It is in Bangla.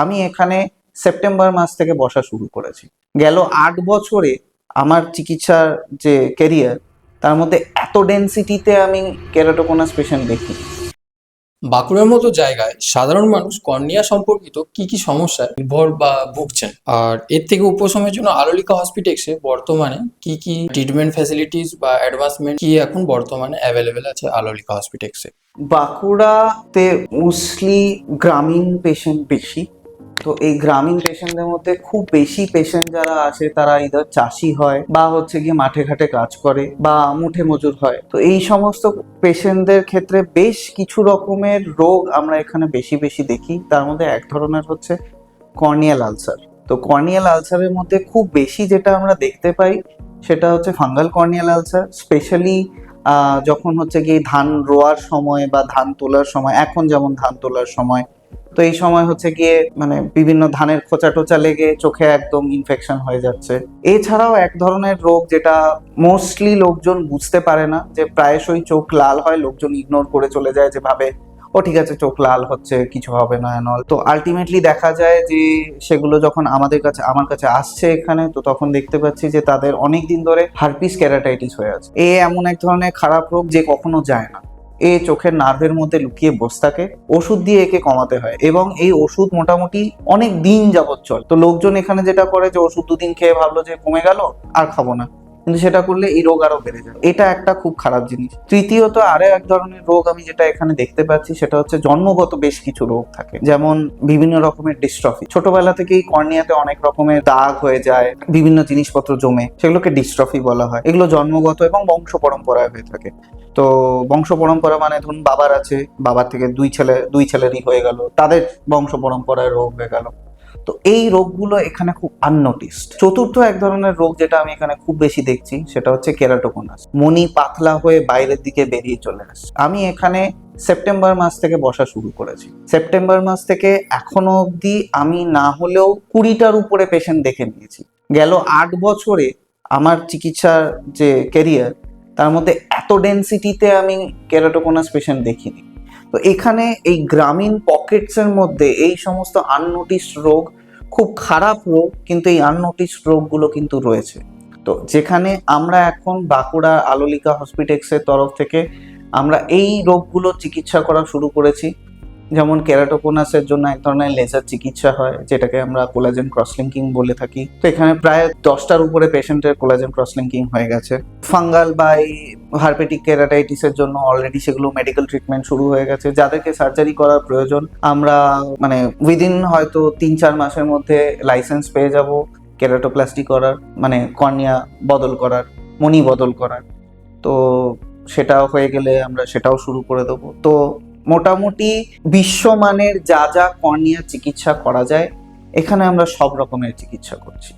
আমি এখানে সেপ্টেম্বর মাস থেকে বসা শুরু করেছি। গেল 8 বছরে আমার চিকিৎসার যে ক্যারিয়ার, তার মধ্যে এত ডেন্সিটিতে আমি কেরাটোকোনাস পেশেন্ট দেখিনি। বাঁকুড়ার মতো জায়গায় সাধারণ মানুষ কর্নিয়া সম্পর্কিত কি কি সমস্যায় নির্ভর বা ভুগছেন, আর এর থেকে উপশমের জন্য আলোলিকা হসপিটেক্সে বর্তমানে কি কি ট্রিটমেন্ট ফ্যাসিলিটিস বা অ্যাডভান্সমেন্ট কি এখন বর্তমানে অ্যাভেলেবেল আছে আলোলিকা হসপিটেক্সে? বাঁকুড়াতে মোস্টলি গ্রামীণ পেশেন্ট বেশি। তো এই গ্রামীণ পেশেন্টদের মধ্যে খুব বেশি পেশেন্ট যারা আসে তারা ইদার চাষি হয়, বা হচ্ছে গিয়ে মাঠে ঘাটে কাজ করে, বা মুঠে মজুর হয়। তো এই সমস্ত পেশেন্টদের ক্ষেত্রে বেশ কিছু রকমের রোগ আমরা এখানে বেশি বেশি দেখি। তার মধ্যে এক ধরনের হচ্ছে কর্নিয়াল আলসার। তো কর্নিয়াল আলসারের মধ্যে খুব বেশি যেটা আমরা দেখতে পাই সেটা হচ্ছে ফাঙ্গাল কর্নিয়াল আলসার। স্পেশালি যখন হচ্ছে গিয়ে ধান রোয়ার সময় বা ধান তোলার সময়, এখন যেমন ধান তোলার সময়, তো এই সময় হচ্ছে গিয়ে মানে বিভিন্ন ধানের খোঁচা টোচা লেগে চোখে একদম ইনফেকশন হয়ে যাচ্ছে। এছাড়াও এক ধরনের রোগ যেটা মোস্টলি লোকজন বুঝতে পারে না, যে প্রায়শই চোখ লাল হয়, লোকজন ইগনোর করে চলে যায়, যে ভাবে ও ঠিক আছে চোখ লাল হচ্ছে কিছু হবে না এনল। তো আলটিমেটলি দেখা যায় যে সেগুলো যখন আমার কাছে আসছে এখানে, তো তখন দেখতে পাচ্ছি যে তাদের অনেক দিন ধরে হারপিস কেরাটাইটিস হয়ে আছে। এমন এক ধরনের খারাপ রোগ যে কখনো যায় না, চোখের নার্ভের মধ্যে লুকিয়ে বসে থাকে। ওষুধ দিয়ে একে কমাতে হয়, এবং এই ওষুধ মোটামুটি অনেক দিন যাবৎ চলে। তো লোকজন এখানে যেটা করে যে ওষুধ 2 দিন খেয়ে ভাবলো যে কমে গেল, আর খাবো না, কিন্তু সেটা করলে এই রোগ আরো বেড়ে যায়। এটা একটা খুব খারাপ জিনিস। তৃতীয়ত আরো এক ধরনের রোগ আমি যেটা এখানে দেখতে পাচ্ছি সেটা হচ্ছে জন্মগত বেশ কিছু রোগ থাকে, যেমন বিভিন্ন রকমের ডিস্ট্রফি। ছোটবেলা থেকেই কর্নিয়াতে অনেক রকমের দাগ হয়ে যায়, বিভিন্ন জিনিসপত্র জমে, সেগুলোকে ডিস্ট্রফি বলা হয়। এগুলো জন্মগত এবং বংশ পরম্পরায় হয়ে থাকে। তো বংশ পরম্পরা মানে ধরুন বাবার আছে, বাবার থেকে দুই ছেলেরই হয়ে গেল, তাদের বংশ পরম্পরায় রোগ হয়ে গেল। তো এই রোগগুলো এখানে খুব আননোটিসড। চতুর্থ এক ধরনের রোগ যেটা আমি এখানে খুব বেশি দেখছি সেটা হচ্ছে কেরাটোকোনাস। মণি পাতলা হয়ে বাইরের দিকে বেরিয়ে চলে আসে। আমি এখানে সেপ্টেম্বর মাস থেকে বসা শুরু করেছি। সেপ্টেম্বর মাস থেকে এখনো অবধি আমি না হলেও 20টার উপরে পেশেন্ট দেখে নিয়েছি। গেল 8 বছরে আমার চিকিৎসার যে ক্যারিয়ার, তার মধ্যে এত ডেন্সিটিতে আমি কেরাটোকোনাস পেশেন্ট দেখিনি। তো এখানে এই গ্রামীণ পকেটসের মধ্যে এই সমস্ত আননোটিসড রোগ, খুব খারাপ রোগ, কিন্তু এই আননোটিসড রোগগুলো কিন্তু রয়েছে। তো যেখানে আমরা এখন বাঁকুড়া আলোলিকা হসপিটেক্সের তরফ থেকে আমরা এই রোগগুলো চিকিৎসা করা শুরু করেছি। যেমন কেরাটোকোনাসের জন্য এক ধরনের লেজার চিকিৎসা হয়, যেটাকে আমরা কোলাজেন ক্রসলিঙ্কিং বলে থাকি। তো এখানে প্রায় 10টার উপরে পেশেন্টের কোলাজেন ক্রসলিঙ্কিং হয়ে গেছে। ফাঙ্গাল বা এই হারপেটিক কেরাটাইটিসের জন্য অলরেডি সেগুলো মেডিকেল ট্রিটমেন্ট শুরু হয়ে গেছে। যাদেরকে সার্জারি করার প্রয়োজন, আমরা মানে উইদিন হয়তো 3-4 মাসের মধ্যে লাইসেন্স পেয়ে যাব কেরাটোপ্লাস্টি করার, মানে কর্নিয়া বদল করার, মণি বদল করার। তো সেটাও হয়ে গেলে আমরা সেটাও শুরু করে দেবো। তো মোটামুটি বিশ্বমানের যা যা কর্নিয়া চিকিৎসা করা যায়, এখানে আমরা সব রকমের চিকিৎসা করছি।